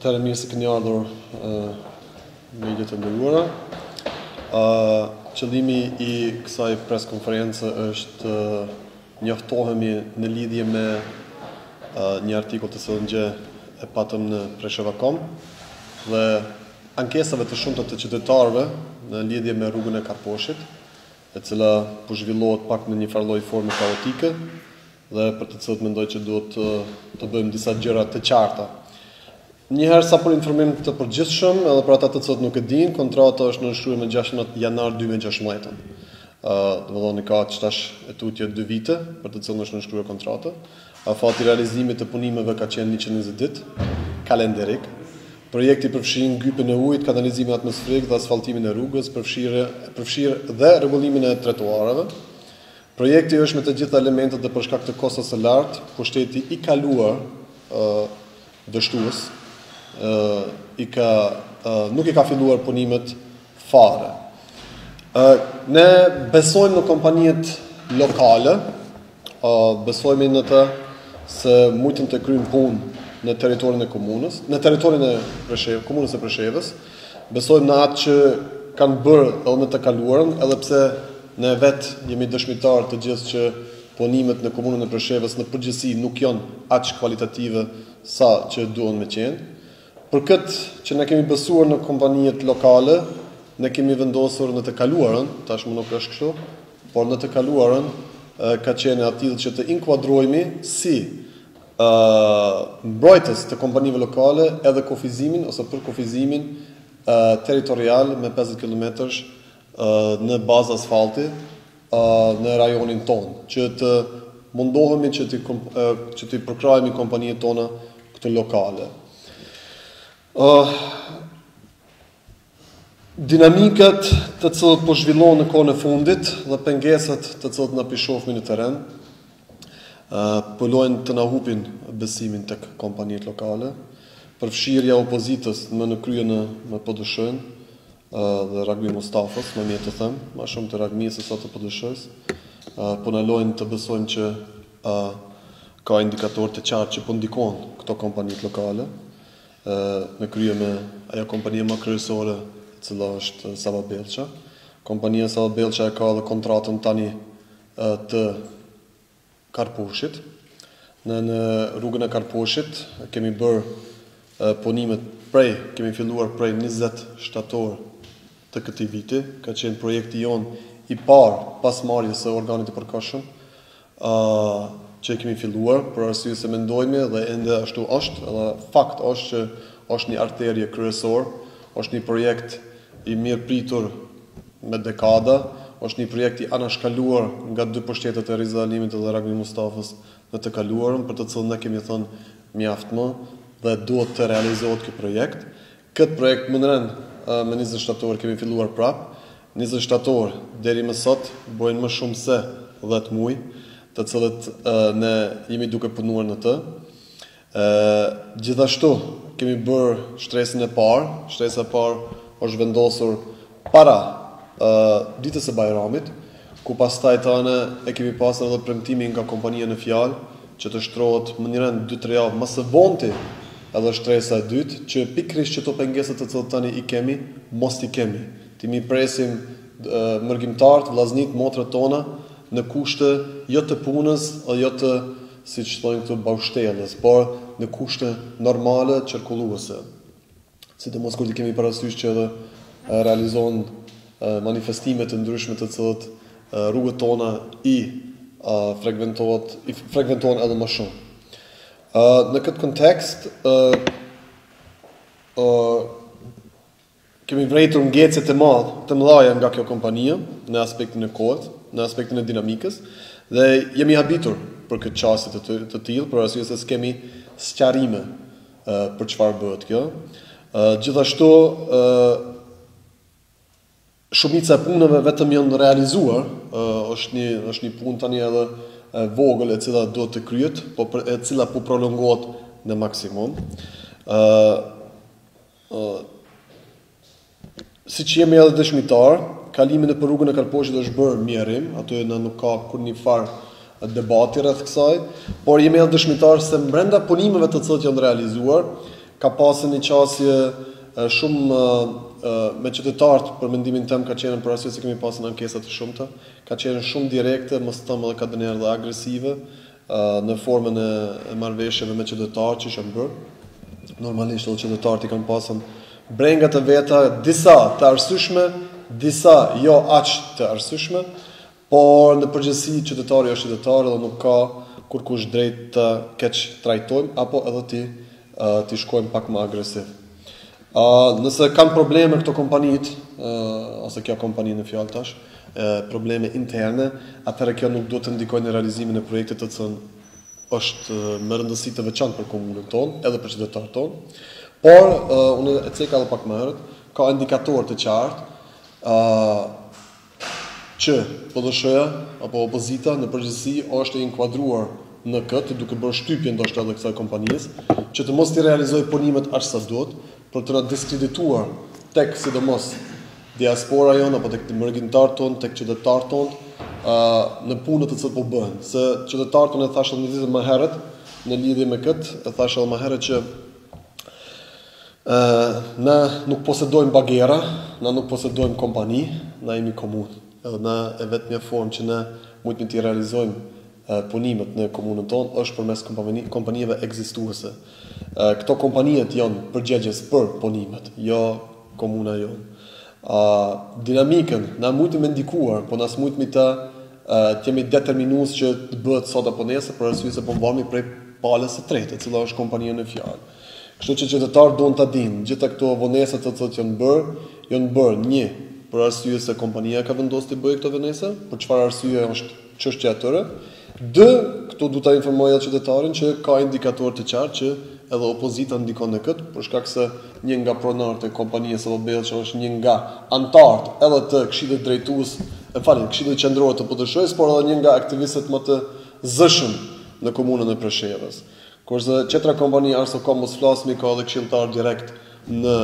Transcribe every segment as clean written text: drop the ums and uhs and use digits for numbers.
Atëherë mirë se keni ardhur në lidhje të nderuara. Qëllimi i kësaj preskonferencë është njoftohemi në lidhje me një artikull të cilën gjë e patëm në Presheva.com dhe ankesave të shumta të qytetarëve në lidhje me rrugën e Karposhit, e cila po zhvillohet pak në një farë lloj forme kaotike dhe për të cilët mendoj që duhet të bëjmë disa gjëra të qarta. Njëherë sa për informim të përgjithshëm, edhe për ata të cilët nuk e dinë, kontrata është nënshkruar në 16 janar 2016. Domethënë ka tash e tutje 2 vite për të cilën është nënshkruar kontrata. Afati i realizimit të punimeve ka qenë 120 ditë kalendarik. Projekti përfshin ngypjen e ujit, kanalizimin atmosferik dhe asfaltimin e rrugës, përfshirë dhe rregullimin e trotuareve. Projekti është me të gjitha elementet dhe për shkak të kostos së lartë, pushteti i kaluar dështues nuk i ka filluar punimet fare. Ne besojmë në kompanijet lokale, besojmë në të se mujtën të kryjnë punë në territorin e komunës, në territorin e komunës së Preshevës. Besojmë në atë që kanë bërë edhe në të kaluarën, edhe pse ne vetë jemi dëshmitar të gjithë që punimet në komunën e Preshevës në përgjithësi nuk janë aq kualitative sa që duhen me qenë. Për këtë që ne kemi besuar në kompanijet lokale, ne kemi vendosur në të kaluarën, tashmë nuk është kështu, por në të kaluarën ka qenë atill që të inkuadrohemi si mbrojtës të kompanive lokale edhe kufizimin ose për kufizimin territorial me 50 km në bazë asfalti në rajonin tonë, që të mundohemi që të përkrahemi kompanijet tona këto lokale. Dinamikat të cilët po zhvillohen në kohën e fundit dhe pengesat të cilët na pishohmi në terren pëllojnë të na hupin besimin tek kompanijet lokale, përfshirja e opozitës në krye në PDSH-n dhe Ragmi Mustafës, më mirë të them, më shumë të Ragmis se sa të PDSH-s, po na lojnë të besojmë që ka indikatorë të qartë që po ndikojnë këto kompanijet lokale, në krye me ajo kompania më kryesore, e cila është Sava Bellça. Kompania Sava Bellça e ka dhe kontratën tani të Karposhit. Në rrugën e Karposhit kemi bërë punimet kemi filluar prej 20 shtator të këtij viti, ka qenë projekti jon i parë pas marrjes së organit të përkohshëm, që kemi filluar, për arsye se mendojmë dhe ende ashtu është, edhe fakt është që është një arterie kryesor, është një projekt i mirë pritur me dekada, është një projekt i anashkaluar nga 2 pushtetet e Rizalimit dhe Ragmi Mustafës në të kaluarën, për të cilën ne kemi thënë mjaft më dhe duhet të realizohet ky projekt. Këtë projekt më rënë me 20 shtator kemi filluar prap. 20 shtator deri më sot bojnë më shumë se 10 muaj, të cilët ne jemi duke punuar në të. Gjithashtu kemi bërë shtresën e parë. Shtresa e parë është vendosur para ditës së Bajramit, ku pastaj tani e kemi pasur edhe premtimin nga kompania në fjalë që të shtrohet më një rënd 2-3 javë më së vonti edhe shtresa e dytë, që pikërisht që to pengesat të cilët tani i kemi, mos i kemi. Ti mi presim mërgjimtarët, vllaznit, motrat tona në kushte jo të punës, jo të, siç thonë këtu, baushtelës, por në kushte normale qarkulluese. Sidomos kur ti kemi parasysh që edhe realizohen manifestime të ndryshme të cilët rrugët tona i frekventohen edhe më shumë. Në këtë kontekst kemi vrejtur ngecje të mëdha nga kjo kompania në aspektin e kohës, në aspektin e dinamikës, dhe jemi habitur për këtë çështje të tillë, për arsye se s'kemi sqarime për çfarë bëhet kjo. Gjithashtu shumica e punëve vetëm janë realizuar, është një punë tani edhe vogël e cila duhet të kryhet, e cila po prolongohet në maksimum. Siç jemi edhe dëshmitar, kalimi në rrugën e Karposhit është bërë mjerim, aty nuk ka kur një farë debati rreth kësaj, por jemi edhe dëshmitar se brenda punimeve të cilët janë realizuar, ka pasur një qasje shumë me qytetarët, për mendimin tim ka qenë për arsye se kemi pasur ankesa të shumta, ka qenë shumë direkte, mos them edhe ka dënë edhe agresive në formën e marrëveshjeve me qytetarët që janë bërë. Normalisht edhe qytetarët i kanë pasur brenga të veta, disa të arsyeshme, disa jo aq të arsyeshme, por në përgjithësi qytetari është qytetar dhe nuk ka kurkush drejt të keq trajtojmë apo edhe ti shkojmë pak më agresiv. Nëse kanë probleme këto kompanit, ose kjo kompani në fjalë tash, probleme interne, atëherë kjo nuk duhet të ndikojë në realizimin e projektit të cilën është me rëndësi të veçantë për komunën tonë, edhe për qytetarët tonë. Por unë e ceka edhe pak më herët, ka indikatorë të qartë që PDSH-ja apo opozita në përgjithësi është e inkuadruar në këtë, duke bërë shtypje ndoshta edhe kësaj kompanisë, që të mos t'i realizojë punimet aq sa duhet, për të na diskredituar tek sidomos diaspora jonë apo tek mërgjimtarët tonë, tek qytetarët tonë në punët të cilat po bëhen. Se qytetarët tonë e thashë një ditë më herët në lidhje me këtë, e thashë edhe më herët që ne nuk posedojmë bagera, ne nuk posedojmë kompani, ne jemi komunë. Edhe ne e vetmja formë që ne mundemi të realizojmë punimet në komunën tonë është përmes kompanive ekzistuese. Këto kompaniet janë përgjegjës për punimet, jo komuna jonë. Dinamikën na mundemi me ndikuar, po na mundemi të jemi determinues që të bëhet sot apo nesër për arsye se po mbarmi prej palës së tretë, e cila është kompania në fjalë. Kështu që qytetarët duan ta dinë, gjitha këto vonesa të cilat janë bërë një për arsye se kompania ka vendosur të bëjë këto vonesa, për çfarë arsye është çështja e tyre. Dë, këtu du ta informoj edhe qytetarin që ka indikatorë të qartë që edhe opozita ndikon në këtë, për shkak se një nga pronarët e kompanisë apo Bellsha është një nga antarët edhe të këshillit drejtues, këshillit qendror të PDSH-s, por edhe një nga aktivistët më të zëshëm në komunën e Preshevës. Kurse qetra kompani Arsocom mos flasmi ka edhe këshilltar direkt në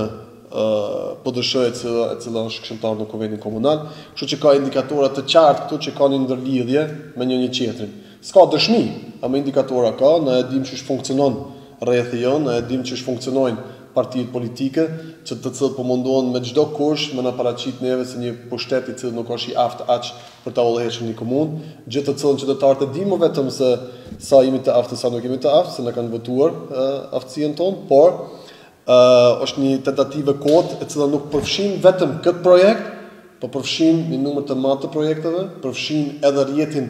PDSH e cila është këshilltar në Kuvendin Komunal, kështu që ka indikatora të qartë këtu që kanë një ndërlidhje me njëri tjetrin. S'ka dëshmi, ama indikatora ka, ne e dim çish funksionon rrethi jon, ne e dim çish funksionojnë partitë politike, që të cilët po mundohen me çdo kush me na paraqit neve se një pushtet i cili nuk është i aftë aq për ta udhëhequr një komunë, gjë të cilën qytetarët e dimë vetëm se sa jemi të aftë, sa nuk jemi të aftë, se na kanë votuar aftësinë tonë, por është një tentativë kod e cila nuk përfshin vetëm këtë projekt, por përfshin një numër të madh të projekteve, përfshin edhe rrjetin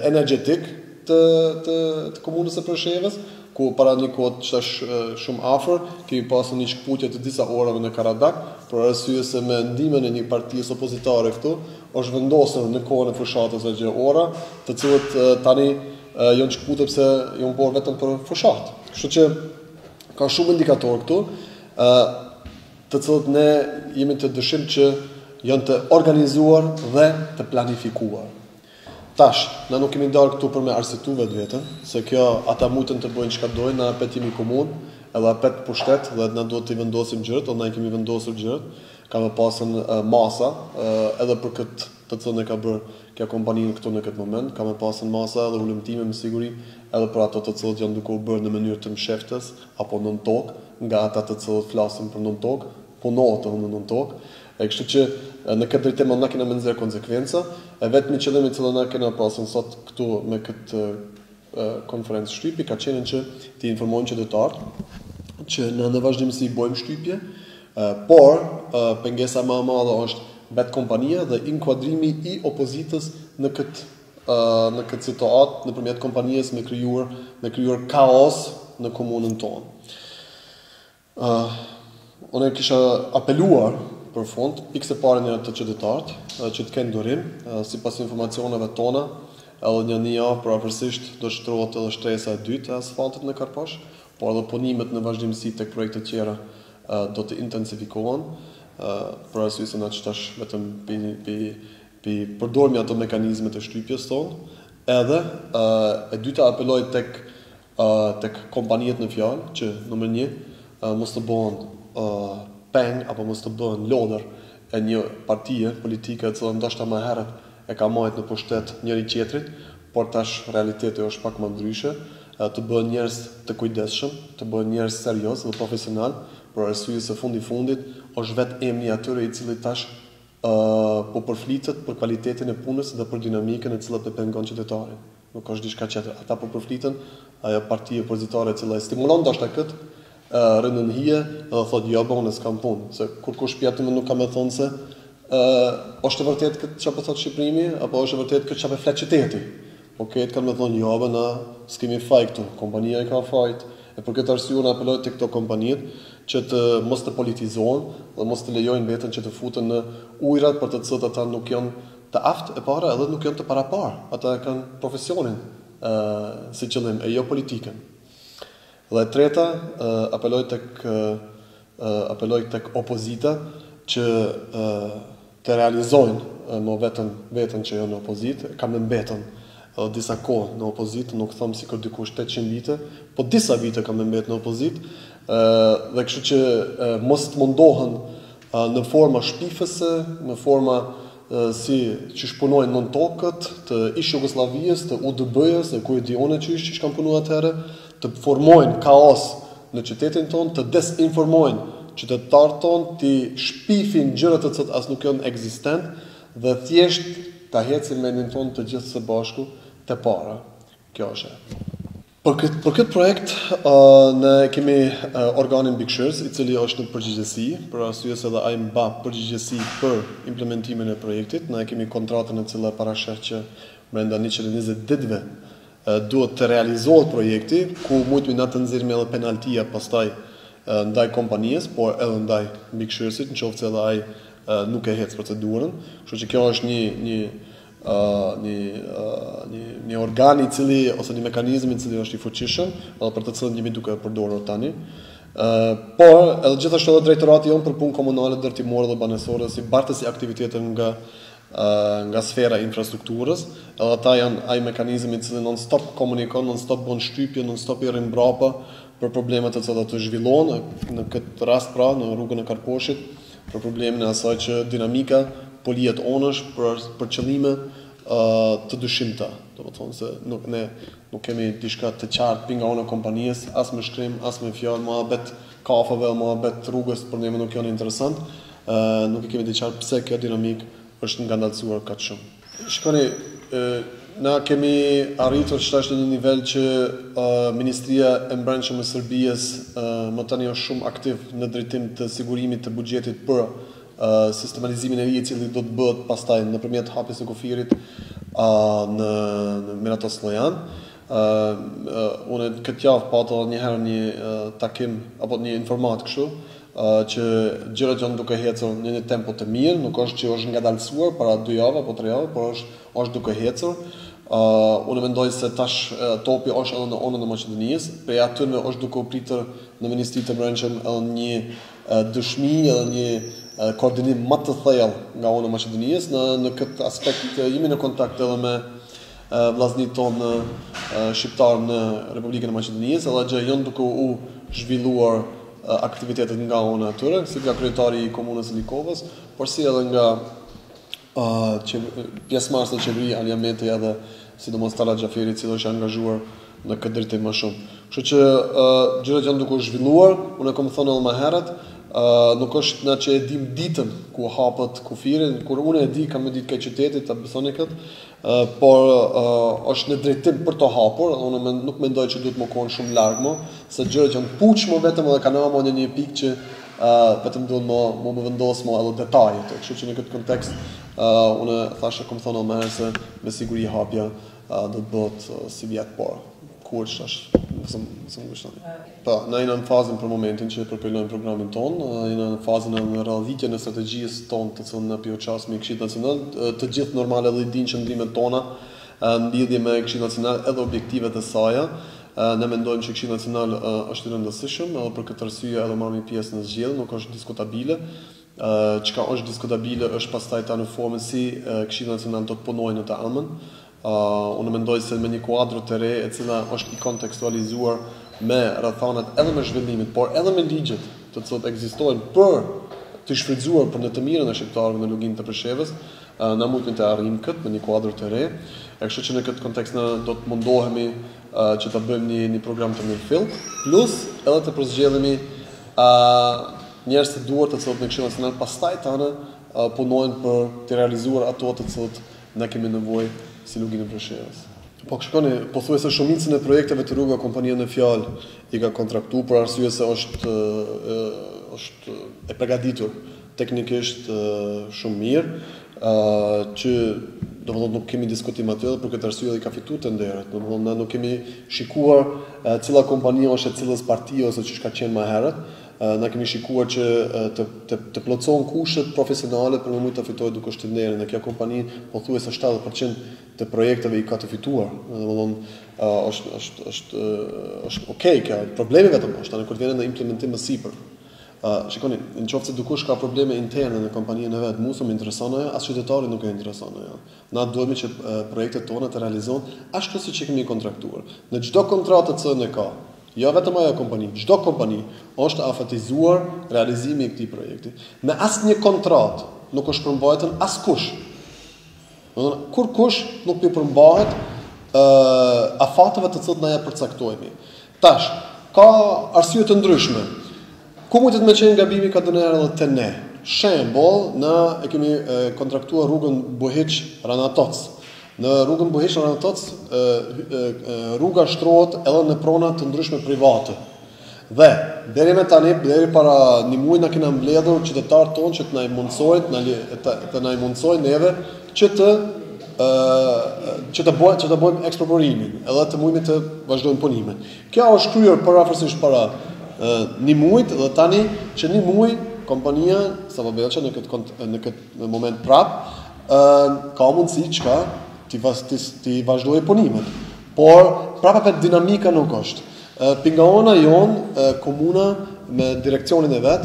energjetik të komunës së Preshevës, ku para një kohë që është shumë afër, kemi pasur një shkputje të disa orave në Karadak, për arsye se me ndihmën e një partie opozitare këtu, është vendosur në kohën e fushatës së gjë ora, të cilët tani janë shkputur pse janë bërë vetëm për fushatë. Kështu që ka shumë indikatorë këtu, të cilët ne jemi të dëshim që janë të organizuar dhe të planifikuar. Tash, na nuk kemi dalë këtu për me arsyetu vetveten, se kjo ata mundën të bëjnë çka dojnë, na apet jemi komunë, edhe apet pushtet, dhe na duhet të vendosim gjërat, edhe na i kemi vendosur gjërat. Ka më pasën masa, edhe për këtë të cilën e ka bërë kjo kompani këtu në këtë moment, ka më pasën masa edhe ulëmtime me siguri, edhe për ato të cilët janë duke u bërë në mënyrë të msheftes apo nën tokë, nga ata të cilët flasin për nën tokë, punohet në nën tokë. Kështu që në këtë drejtim na kena më nxjerr konsekvenca, e vetmi qëllimi që na kena pasur sot këtu me këtë konferencë shtypi ka qenë që të informojmë qytetarët që në vazhdimsi bëjmë shtypje, por pengesa më e madhe është vetë kompania dhe inkuadrimi i opozitës në këtë situatë nëpërmjet kompanisë me krijuar kaos në komunën tonë. Unë kisha apeluar për fund, pikë e parë një të qytetarët që të kenë durim, sipas informacioneve tona, edhe një javë përafërsisht do shtrohet edhe shtresa e dytë e asfaltit në Karpash, por edhe punimet në vazhdimsi tek projekte të tjera do të intensifikohen, për arsye se na tash vetëm pi përdormi ato mekanizme të shtypjes tonë, edhe e dyta apeloj tek kompaniet në fjalë që numër 1 mos të bëhen peng apo mos të bëhen lodër e një partie politike e cila ndoshta më herët e ka marrë në pushtet njëri tjetrit, por tash realiteti është pak më ndryshe. të bëhen njerëz të kujdesshëm, të bëhen njerëz serioz dhe profesional, për arsye se fundit është vetë emri atyre i cili tash po përflitet për cilëtetin e punës dhe për dinamikën e cila pengon qytetarin. Nuk është diçka tjetër. Ata po përfliten, ajo parti opozitare e cila e stimulon ndoshta këtë rënën hije dhe thotë jo, unë s'kam punë, se kur kush pjatë më nuk ka me thonë se është e vërtet këtë që po thotë Shqiprimi, apo është e vërtet këtë që po flet qyteti. Po këtë kanë me thonë jo, na s'kemi faj këtu, kompania e ka fajt. E për këtë arsye unë apeloj tek këto kompanitë që të mos të politizohen dhe mos të lejojnë veten që të futen në ujërat për të cilët ata nuk janë të aftë e para edhe nuk janë të parapar. Ata kanë profesionin si qëllim e jo politikën. Dhe e treta, apeloj tek opozita që të realizojnë më veten që janë në opozitë, kam në mbetën edhe disa kohë në opozitë, nuk them sikur dikush 800 vite, po disa vite kam në mbetë në opozitë, dhe kështu që mos të mundohen në forma shpifëse, në forma si që shpunojnë nën tokët të ish Jugosllavisë, të UDB-s, e ku e dione që kanë punuar atëherë, të formojnë kaos në qytetin tonë, të desinformojnë qytetarët tonë, të shpifin gjëra të cilat as nuk janë ekzistent dhe thjesht ta hecin mendin tonë të gjithë së bashku te para. Kjo është. Për këtë projekt ne kemi organin Bikshërs, i cili është në përgjegjësi, për arsye se edhe ai mba përgjegjësi për implementimin e projektit. Ne kemi kontratën e cila parashef që brenda 120 ditëve duhet të realizohet projekti, ku mund të na të nxjerrim edhe penaltia pastaj ndaj kompanisë, por edhe ndaj Bikshërsit, nëse edhe ai nuk e hec procedurën. Kështu që kjo është një organ i cili ose një mekanizëm i cili është i fuqishëm, edhe për të cilën jemi duke e përdorur tani. Por edhe gjithashtu edhe drejtorati jon për punë komunale, ndërtimore dhe banesore si bartësi aktivitete nga sfera e infrastrukturës, edhe ata janë ai mekanizëm i cili non-stop komunikon, non-stop bën shtypje, non-stop i rrin mbrapa për problemet të cilat të zhvillohen, në këtë rast pra në rrugën e Karposhit, për problemin e asaj që dinamika po lihet onësh për qëllime të dyshimta. Domethënë se ne nuk kemi diçka të qartë nga ana e kompanisë, as me shkrim, as me fjalë, mohabet kafeve, mohabet rrugës për ne nuk janë interesant. Nuk e kemi të qartë pse kjo dinamik është ngandalësuar kaq shumë. Shikoni, na kemi arritur tash në një nivel që Ministria e Brendshme e Serbisë më tani është shumë aktiv në drejtim të sigurimit të buxhetit për sistematizimin e ri i cili do të bëhet pastaj nëpërmjet hapjes së kufirit në Miratos Llojan. Unë këtë javë pata një herë një takim apo një informat kështu që gjërat janë duke ecur në një tempo të mirë, nuk është që është ngadalësuar para 2 javë apo 3 javë, por është duke ecur. Unë mendoj se tash topi është edhe në anën e Maqedonisë, prej atyre është duke u pritur në Ministrinë e Brendshme edhe një dëshmi edhe një koordinim më të thellë nga ana e Maqedonisë në këtë aspekt. Jemi në kontakt edhe me vllazërit tonë shqiptar në Republikën e Maqedonisë, edhe gjë janë duke u zhvilluar aktivitetet nga ana e tyre, si nga kryetari i komunës së Likovës, por si edhe nga pjesëmarrës e qeverisë Aliameti edhe sidomos Talat Xhaferi, i cili është angazhuar në këtë drejtim më shumë. Kështu që gjërat janë duke u zhvilluar, unë kam thënë edhe më herët, nuk është na që e dim ditën ku hapet kufiri, kur unë e di kam ditë këtë qytetit, ta besoni këtë, por është në drejtim për të hapur, unë nuk mendoj që duhet më konë shumë larg më, se gjërat janë puçmë vetëm edhe kanë në një pikë që vetëm duhet më vendos më edhe detajet. Kështu që në këtë kontekst unë thashë kam thënë më herë se me siguri hapja do të bëhet si vjet por. Kur është Po, ne jemi në fazën për momentin që përpilojmë programin ton, jemi në fazën e realizimit të strategjisë tonë të cilën ne pjoças me Këshillin Nacional, të gjithë normale dhe dinë qëndrimet tona në lidhje me Këshillin Nacional edhe objektivet e saj. Ne mendojmë që Këshilli Nacional është i rëndësishëm, edhe për këtë arsye edhe marrim pjesë në zgjedhje, nuk është diskutabile. Çka është diskutabile është pastaj ta në formën si Këshilli Nacional do të punojë në të ardhmen. Unë mendoj se me një kuadër të re e cila është i kontekstualizuar me rrethanat edhe me zhvillimit, por edhe me ligjet të cilat ekzistojnë për të shfrytzuar për në të mirën e shqiptarëve në luginë të Preshevës, Na mund të arrijmë këtë me një kuadër të re. E kështu që në këtë kontekst ne do të mundohemi që ta bëjmë një program të mirëfillt, plus edhe të përzgjedhemi njerëz të duhur të cilët në Këshillin Nacional pastaj tani punojnë për të realizuar ato të cilët ne kemi nevojë si luginë e Preshevës. Po shikoni, pothuajse shumicën e projekteve të rrugëve kompania në fjalë i ka kontraktuar për arsye se është e përgatitur teknikisht shumë mirë, që domethënë nuk kemi diskutim aty dhe për këtë arsye i ka fituar tenderet. Domethënë ne nuk kemi shikuar cila kompani është e cilës partie ose ç'ka qenë më herët. Ne kemi shikuar që të plotëson kushtet profesionale për më shumë të fitojë duke shtenderin. Në kjo kompani pothuajse 70% të projekteve i ka të fituar. Domethënë është okay, kjo problemi vetëm është tani kur vjen në implementim më sipër. Shikoni, nëse dikush ka probleme interne në kompaninë e vet, mua më intereson ajo, as qytetarit nuk e intereson ajo. Na duhet që projektet tona të realizohen ashtu siç e kemi kontraktuar. Në çdo kontratë që ne ka, jo vetëm ajo kompani, çdo kompani është afatizuar realizimi i këtij projekti. Me asnjë kontratë nuk është përmbajtur askush. Domethënë kur kush nuk i përmbahet afateve të cilët na ja përcaktojmë. Tash, ka arsye të ndryshme. Ku mund të më qenë gabimi ka dënë edhe te ne. Shembull, e kemi kontraktuar rrugën Buhiç-Ranatoc. Në rrugën Buhiç-Ranatoc rruga shtrohet edhe në prona të ndryshme private. Dhe deri më tani, deri para një muaji na kena mbledhur qytetarët tonë që të na mundsojnë neve që të bëjmë eksproporimin, edhe të mundemi të vazhdojmë punimin. Kjo është kryer për afërsisht para një muajt dhe tani që një muaj kompania Sava Belqa në këtë moment prap ka mundësi çka ti vazhdojë punimet. Por prapa vetë dinamika nuk është. Pingaona jonë, komuna me direkcionin e vet,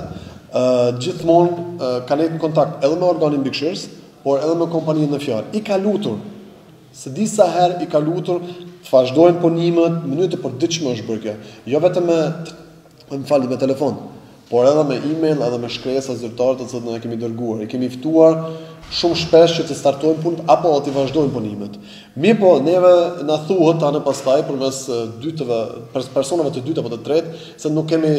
gjithmonë ka nejtë në kontakt edhe me organin mbikëqyrës, por edhe me kompaninë në fjalë. I ka lutur, se disa herë i ka lutur të vazhdojnë punimet në mënyrë të përditshme është bërë kjo. Jo vetëm me telefon, por edhe me email, edhe me shkresa zyrtare të cilët ne kemi dërguar. I kemi ftuar shumë shpesh që të startojnë punët apo të vazhdojnë punimet. Mirë po, neve na thuhet tani pastaj përmes personave të dytë apo të tretë se nuk kemi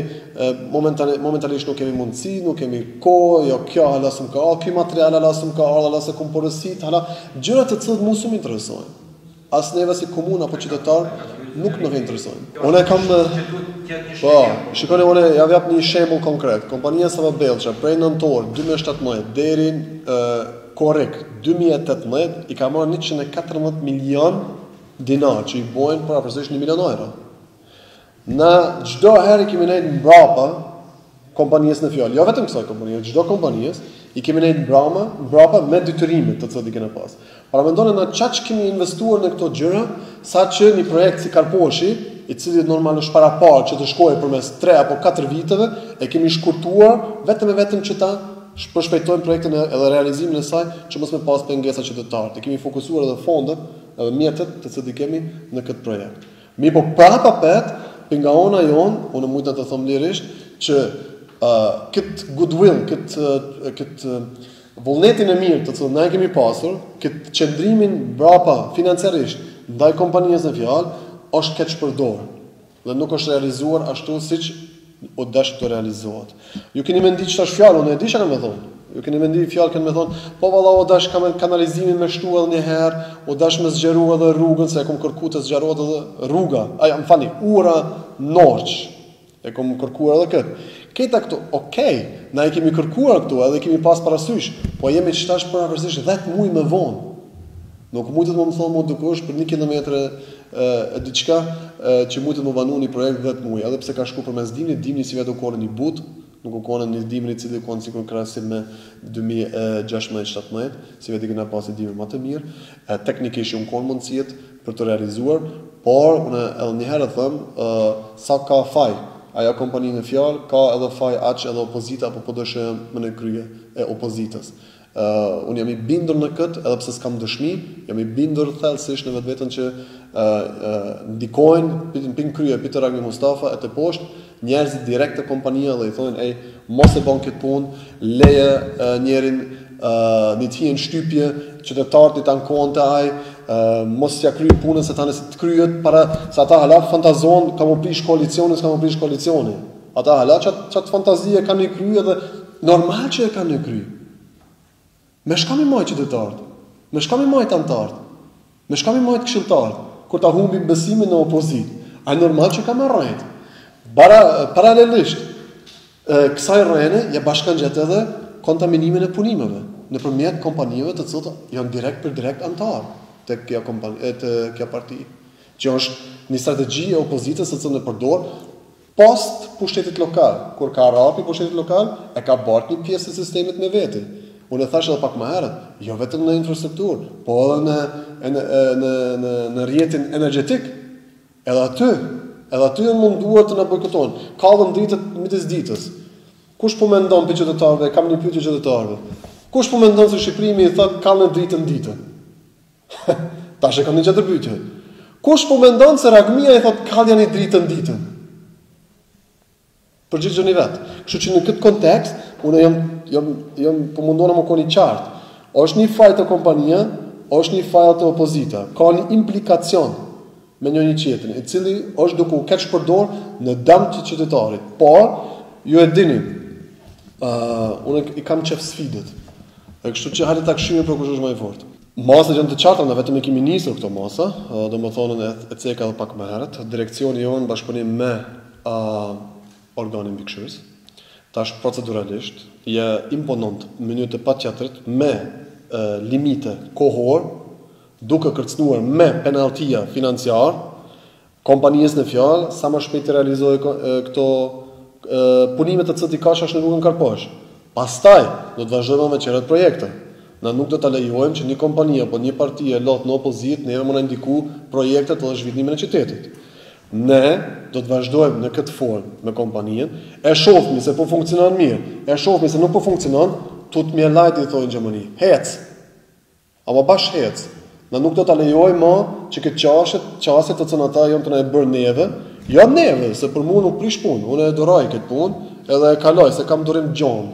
momentalisht nuk kemi mundësi, nuk kemi kohë, jo kjo hala s'm ka, ky material hala s'm ka, hala s'e kam porosit, hala gjëra të cilët mua s'm interesojnë. As neve si komunë apo qytetar nuk në interesojnë. Unë kam shikoni, unë ja jap një shembull konkret. Kompania Sava Belqa prej nëntor 2017 deri korrekt 2018 i ka marrë 114 milion dinar që i bojnë për afërsisht 1 milion euro. Në çdo herë kemi nejtë mbrapa kompanisë në fjalë, jo vetëm kësaj kompanie, çdo kompanisë i kemi nejtë mbrapa me detyrimet të cilat i kemi pas. Para mendoni na çaq kemi investuar në këto gjëra, saqë një projekt si Karposhi, i cili normal është para parë që të shkojë përmes 3 apo 4 viteve, e kemi shkurtuar vetëm që ta përshpejtojmë projektin edhe realizimin e saj që mos më pas pengesa qytetare. Kemi fokusuar edhe fondet, edhe mjetet të cilat i kemi në këtë projekt. Mirë po prapa pingaona jon, unë mund të them lirisht që këtë goodwill, këtë vullnetin e mirë të cilën ne kemi pasur, këtë qëndrimin brapa financiarisht ndaj kompanisë në fjalë, është keq përdor dhe nuk është realizuar ashtu siç u dash të realizohet. Ju keni menditur ç'tash fjalë, unë e di çka më thonë. Ju keni menditur fjalë kanë më thonë, po valla u dash kam kanalizimin me shtu edhe një herë, u dash me zgjeruar edhe rrugën se e kam kërkuar të zgjerohet edhe rruga. Më falni, ura Norç. E kam kërkuar edhe këtë. Këta këtu, okay, na e kemi kërkuar këtu, edhe kemi pas parasysh, po jemi çtash për afërsisht 10 muaj më vonë. Nuk mund të më thonë dikush për 1 kilometër diçka që mund të më vanu një projekt 10 muaj, edhe pse ka shku përmes dimrit si vetë u konë një but, nuk u konë një dimri i cili u konë sikur krahasim me 2016-17, si vetë kena pasi dimri më të mirë, teknikisht u konë mundësiet për të realizuar, por unë edhe një herë them, sa ka faj ajo kompani në fjalë, ka edhe faj aq edhe opozita apo PDSH më në krye e opozitës. Unë jam i bindur në këtë, edhe pse s'kam dëshmi, jam i bindur thellësisht në vetveten që ndikojnë pin krye Peter Ragbi Mustafa e të poshtë njerëzit direkt të kompania dhe i thonë, mos e bën këtë punë, leje njerin një të hien shtypje, qytetarët i tanë konte ai, mos ja kryej punën se tani të kryet para se ata hala fantazon ka më prish koalicioni, s'ka më prish koalicioni. Ata hala çat fantazie kanë i kryer dhe normal që e kanë i kryer. Me shka mi majt qytetarët, me shka mi majt antarët, me shka mi majt këshilltarët, kur ta humbim besimin në opozit, a normal që ka me rrejt. Paralelisht, kësaj rrejne, ja bashkan gjetë edhe kontaminimin e punimeve, në përmjet kompanive të cilët janë direkt për direkt antarë të kja parti, që është një strategji e opozitës të cilën e përdor post pushtetit lokal, kur ka rapi pushtetit lokal, e ka bart një pjesë të sistemit me veti. Unë e thash edhe pak më herët, jo vetëm në infrastrukturë, po edhe në rrjetin energjetik, edhe aty janë munduar të na bojkotojnë. Kallën ditët midis ditës. Kush po mendon për qytetarëve? Kam një pyetje qytetarëve. Kush po mendon se Shqipërimi i thot kallën ditën ditën? Tash e kam një tjetër pyetje. Kush po mendon se Ragmia i thot kallën i dritën ditën? Përgjigjeni vetë. Kështu që në këtë kontekst, unë jam po mundona më koni qartë. Është një fajt të kompania, është një fajt të opozita. Ka një implikacion me njëri tjetrin, i cili është duke u keq përdor në dëm të qytetarit. Por, ju e dini, unë i kam qef sfidet. E kështu që hajde ta këshyemi për kush është më i fortë. Masat janë të qarta, na vetëm e kemi nisur këto masa, domethënë e ceka edhe pak më herët. Direkcioni jonë bashkëpunim me organin mbikëqyrës. Tash proceduralisht je imponont në mënyrë të patjetërt me limite kohor, duke kërcënuar me penaltia financiar kompanisë në fjalë sa më shpejt të realizojë këto punimet të cilët i ka shash në rrugën Karposh. Pastaj do të vazhdojmë me çerët projekte. Na nuk do ta lejojmë që një kompani apo një parti e lot në opozit neve më na ndiku projektet edhe zhvillimin e qytetit. Ne do të vazhdojmë në këtë formë me kompaninë, e shohim se po funksionon mirë, e shohim se nuk po funksionon, tut më lajt i thonë në Gjermani. Hec. Apo bash hec. Na nuk do ta lejojmë më që këtë qasjet të cilën ata janë të na e bërë neve, jo neve, se për mua nuk prish punë. Unë e duroj këtë punë, edhe e kaloj se kam durim gjon.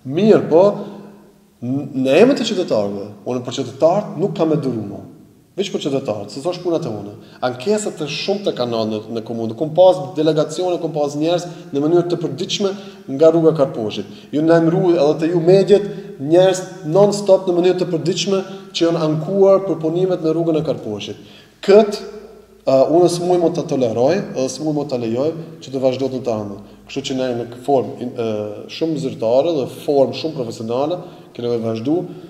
Mirë, po në emër të qytetarëve, unë për qytetarët nuk kam e duruar. Veç për qytetarët, se thosh punat e unë. Ankesat të shumta kanë ndodhur në komunë. Kum pas delegacione, kum pas njerëz në mënyrë të përditshme nga rruga Karposhit. Ju na mbroj edhe te ju mediat njerëz non stop në mënyrë të përditshme që janë ankuar për punimet në rrugën e Karposhit. Unë s'muj më të toleroj, edhe s'muj më të lejoj që të vazhdojë të ardhmë. Kështu që ne në formë shumë zyrtare dhe formë shumë profesionale kemi vazhduar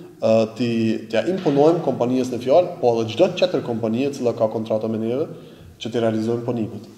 t'ja imponojmë kompanijës në fjalë, po edhe çdo tjetër kompani e cila ka kontrata me neve që të realizojmë punimet.